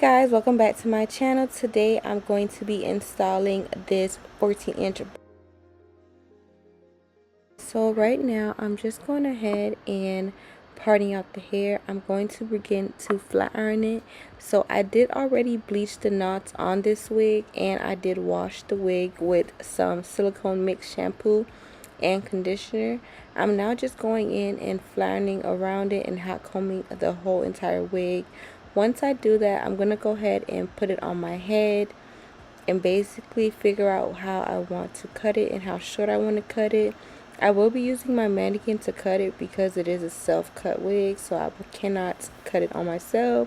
guys, welcome back to my channel. Today I'm going to be installing this 14-inch. So right now I'm just going ahead and parting out the hair. I'm going to begin to flat iron it. So I did already bleach the knots on this wig, and I did wash the wig with some silicone mix shampoo and conditioner. I'm now just going in and flattening around it and hot combing the whole entire wig. Once I do that, I'm gonna go ahead and put it on my head and basically figure out how I want to cut it and how short I want to cut it. I will be using my mannequin to cut it because it is a self-cut wig, so I cannot cut it on myself.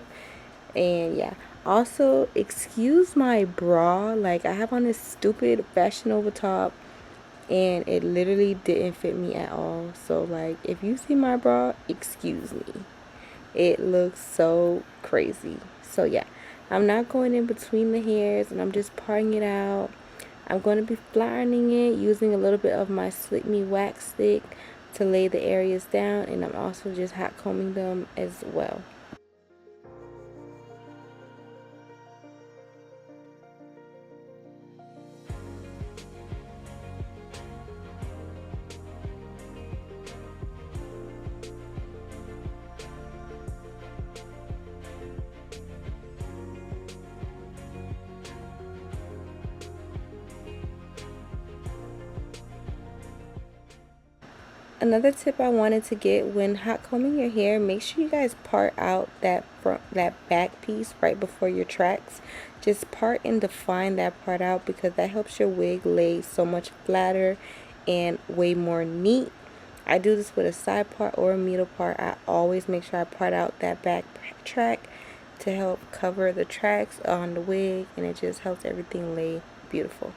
And yeah, also excuse my bra. Like, I have on this stupid Fashion Nova top and it literally didn't fit me at all. So like, if you see my bra, excuse me. It looks so crazy. So yeah, I'm not going in between the hairs and I'm just parting it out. I'm going to be flattening it using a little bit of my Slick Me wax stick to lay the areas down, and I'm also just hot combing them as well. Another tip I wanted to get when hot combing your hair, make sure you guys part out that back piece right before your tracks. Just part and define that part out because that helps your wig lay so much flatter and way more neat. I do this with a side part or a middle part. I always make sure I part out that back track to help cover the tracks on the wig, and it just helps everything lay beautiful.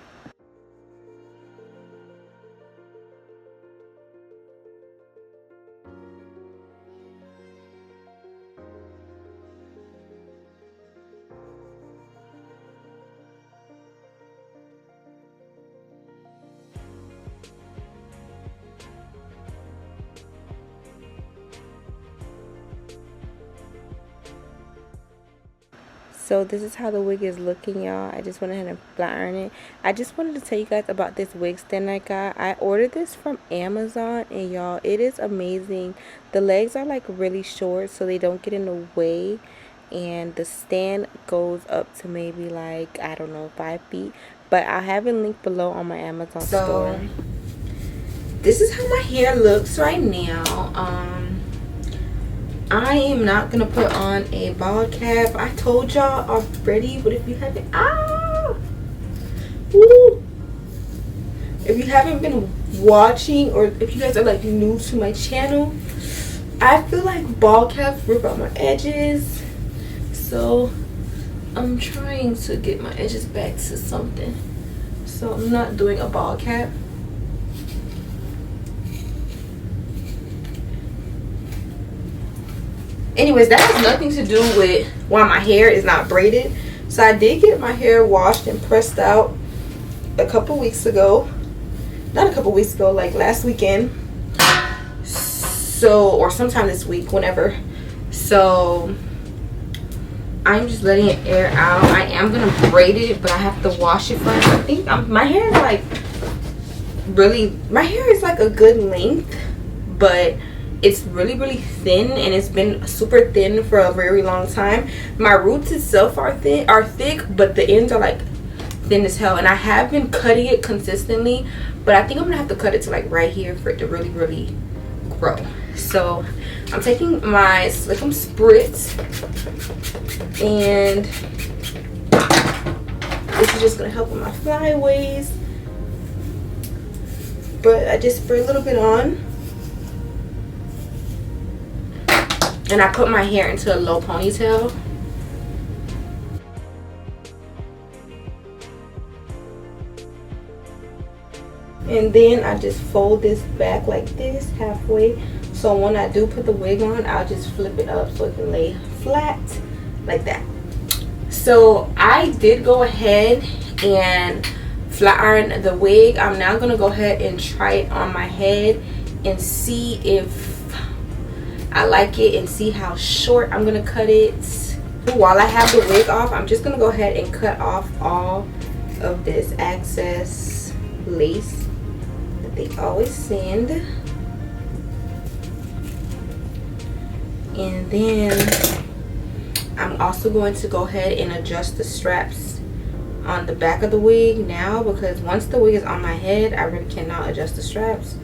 So this is how the wig is looking, y'all. I just went ahead and flat ironed it. I just wanted to tell you guys about this wig stand I got. I ordered this from Amazon, and y'all, it is amazing. The legs are like really short so they don't get in the way, and the stand goes up to maybe like, I don't know, 5 feet. But I'll have it linked below on my Amazon store. This is how my hair looks right now. I am not gonna put on a bald cap. I told y'all already, but if you haven't, if you haven't been watching, or if you guys are like new to my channel, I feel like bald caps rip out my edges. So I'm trying to get my edges back to something. So I'm not doing a bald cap. Anyways, that has nothing to do with why my hair is not braided. So I did get my hair washed and pressed out a couple weeks ago. Not a couple weeks ago, like last weekend. So, or sometime this week, whenever. So I'm just letting it air out. I am gonna braid it, but I have to wash it first. I think my hair is like really, my hair is like a good length, but it's really thin, and it's been super thin for a very long time. My roots itself are thick, but the ends are like thin as hell, and I have been cutting it consistently, but I think I'm gonna have to cut it to like right here for it to really grow. So I'm taking my Slick 'em spritz, and this is just gonna help with my flyaways, but I just spray a little bit on. And I put my hair into a low ponytail. And then I just fold this back like this, halfway. So when I do put the wig on, I'll just flip it up so it can lay flat like that. So I did go ahead and flat iron the wig. I'm now gonna go ahead and try it on my head and see if I like it and see how short I'm gonna cut it. While I have the wig off, I'm just gonna go ahead and cut off all of this excess lace that they always send. And then I'm also going to go ahead and adjust the straps on the back of the wig now, because once the wig is on my head, I really cannot adjust the straps.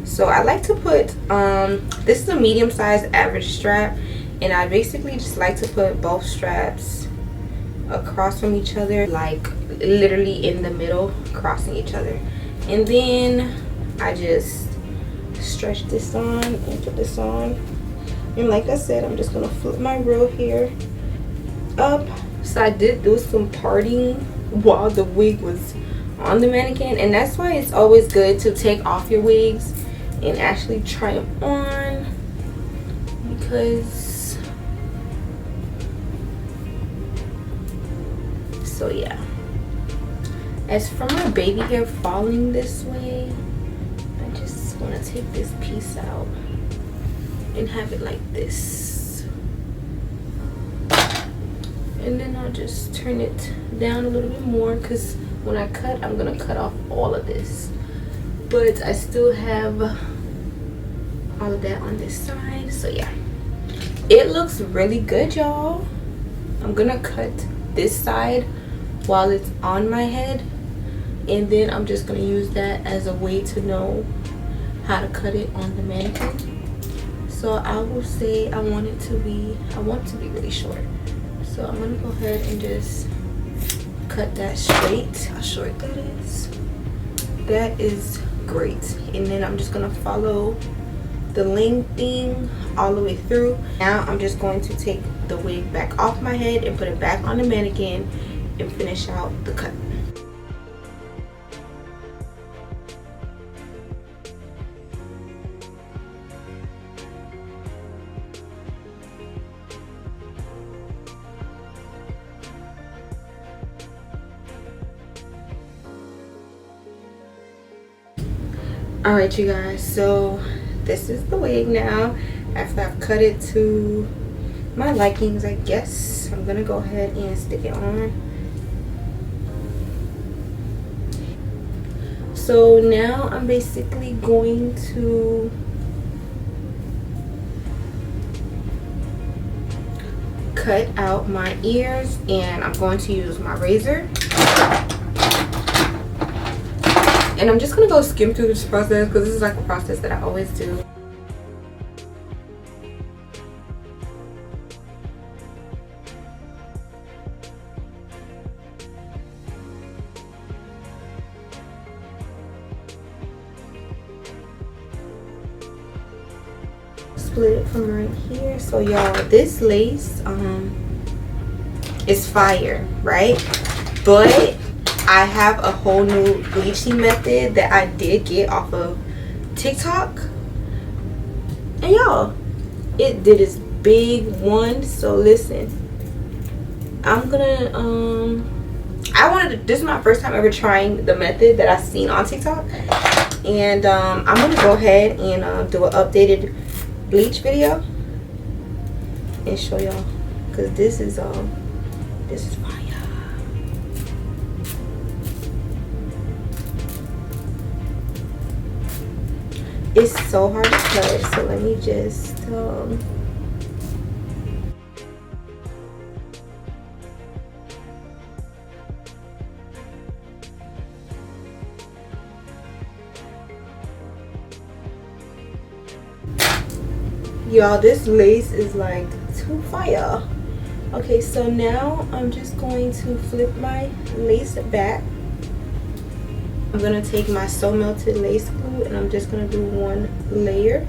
So I like to put this is a medium-sized average strap, and I basically just like to put both straps across from each other, like literally in the middle, crossing each other. And then I just stretch this on and put this on. And like I said, I'm just gonna flip my real hair up. So I did do some parting while the wig was on the mannequin, and that's why it's always good to take off your wigs and actually try them on, because so yeah. As for my baby hair falling this way, I just want to take this piece out and have it like this, and then I'll just turn it down a little bit more, because when I cut, I'm gonna cut off all of this, but I still have all of that on this side. So yeah, it looks really good, y'all. I'm gonna cut this side while it's on my head, and then I'm just gonna use that as a way to know how to cut it on the mannequin. So I will say I want it to be really short, so I'm gonna go ahead and just cut that straight. How short that is. That is great. And then I'm just gonna follow the lengthening all the way through. Now I'm just going to take the wig back off my head and put it back on the mannequin and finish out the cut. Alright, you guys, so this is the wig now. After I've cut it to my likings, I guess, I'm gonna go ahead and stick it on. So now I'm basically going to cut out my ears, and I'm going to use my razor. And I'm just gonna go skim through this process, because this is like a process that I always do. Split it from right here. So y'all, this lace is fire, right? But I have a whole new bleaching method that I did get off of TikTok, and y'all, it did its big one. So listen, I'm gonna this is my first time ever trying the method that I seen on TikTok, and I'm gonna go ahead and do an updated bleach video and show y'all, because this is fire. It's so hard to cut, so let me just y'all, this lace is like too fire. Okay, so now I'm just going to flip my lace back. I'm gonna take my So Melted lace glue, and I'm just gonna do one layer.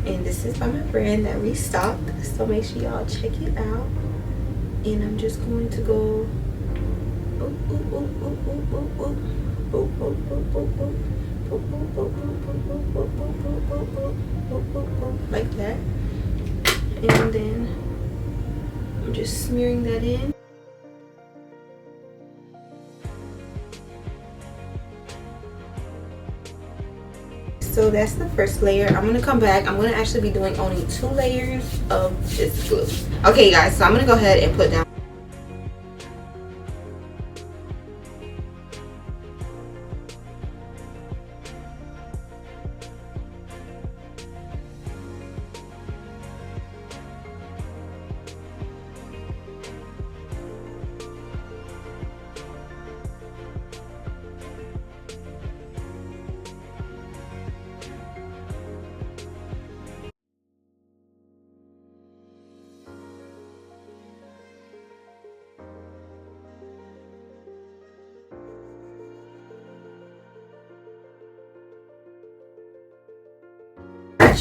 And this is by my brand that restocked, so make sure y'all check it out. And I'm just going to go like that, and then I'm just smearing that in. so that's the first layer. I'm gonna come back. I'm gonna actually be doing only 2 layers of this glue. Okay guys, so I'm gonna go ahead and put down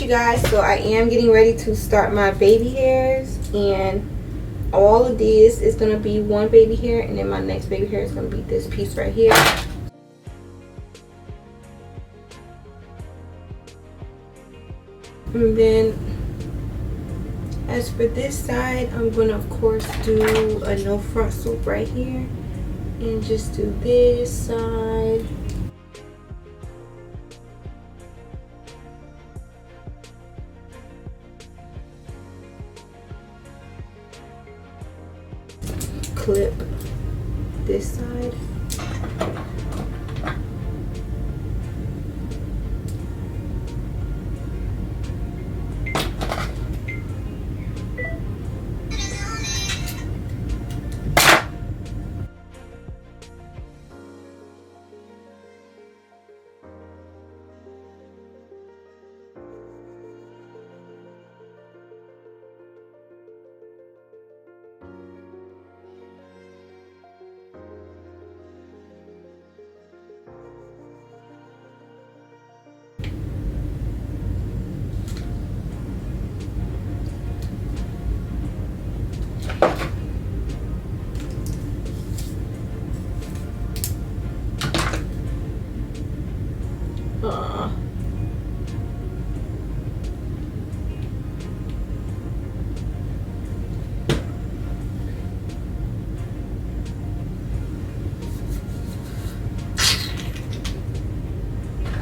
you guys. So I am getting ready to start my baby hairs, and all of this is going to be one baby hair, and then my next baby hair is going to be this piece right here. And then as for this side, I'm going to of course do a no front swoop right here and just do this side. Clip this side.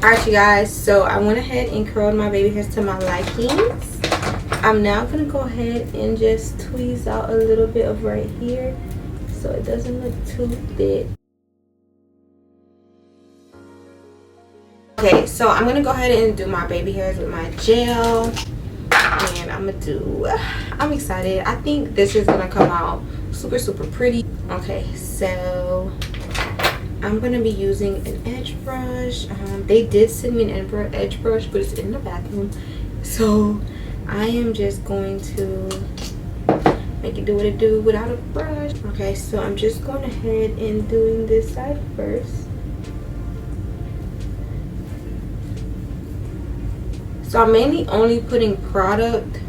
Alright you guys, so I went ahead and curled my baby hairs to my likings. I'm now going to go ahead and just tweeze out a little bit of right here so it doesn't look too thick. Okay, so I'm going to go ahead and do my baby hairs with my gel. And I'm excited. I think this is going to come out super pretty. Okay, so I'm going to be using an edge brush. They did send me an edge brush, but it's in the bathroom. So I am just going to make it do what it do without a brush. Okay, so I'm just going ahead and doing this side first. So I'm mainly only putting product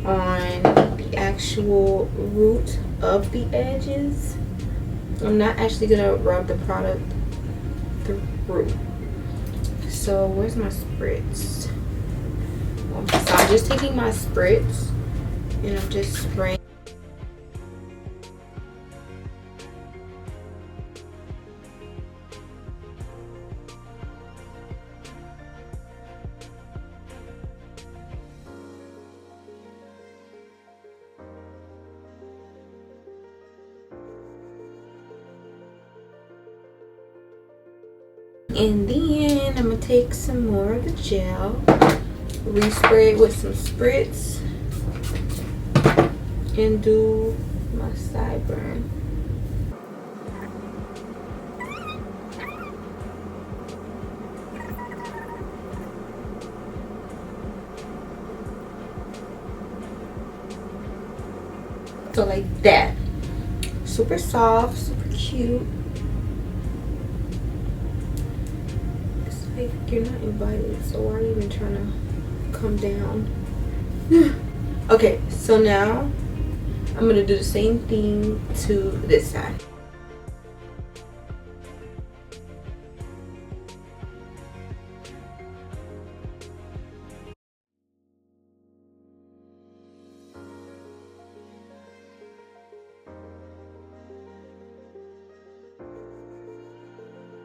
on the actual root of the edges. I'm not actually gonna rub the product through. So where's my spritz? So I'm just taking my spritz and I'm just spraying. And then I'm gonna take some more of the gel, respray it with some spritz, and do my sideburn. So like that. Super soft, super cute. Like you're not invited, so why are you even trying to come down? Okay, so now I'm gonna do the same thing to this side.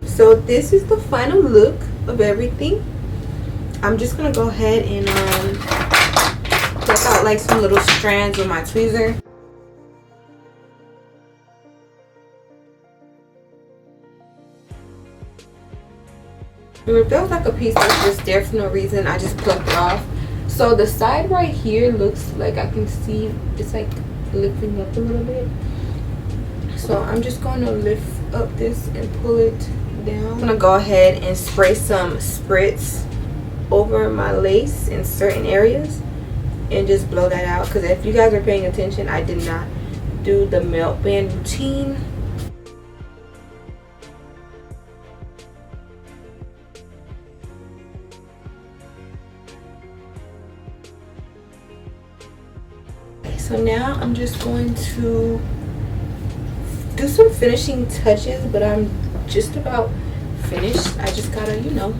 So this is the final look of everything. I'm just gonna go ahead and pluck out like some little strands with my tweezer. It feels like a piece that's just there for no reason. I just plucked it off. So the side right here looks like I can see it's like lifting up a little bit. So I'm just going to lift up this and pull it down. I'm going to go ahead and spray some spritz over my lace in certain areas and just blow that out. Because if you guys are paying attention, I did not do the melt band routine. So now I'm just going to do some finishing touches, but I'm just about finished. I just gotta, you know,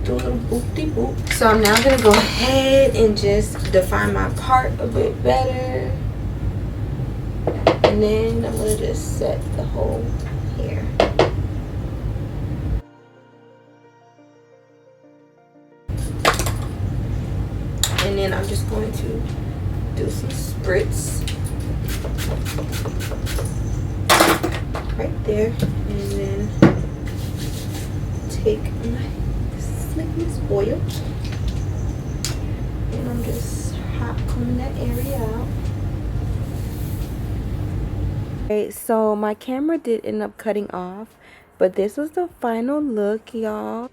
do a little boop-de-boop. So I'm now gonna go ahead and just define my part a bit better. And then I'm gonna just set the whole hair. And then I'm just going to do some spritz right there, and then take my slickness oil and I'm just hot combing that area out. Okay, so my camera did end up cutting off, but this was the final look, y'all.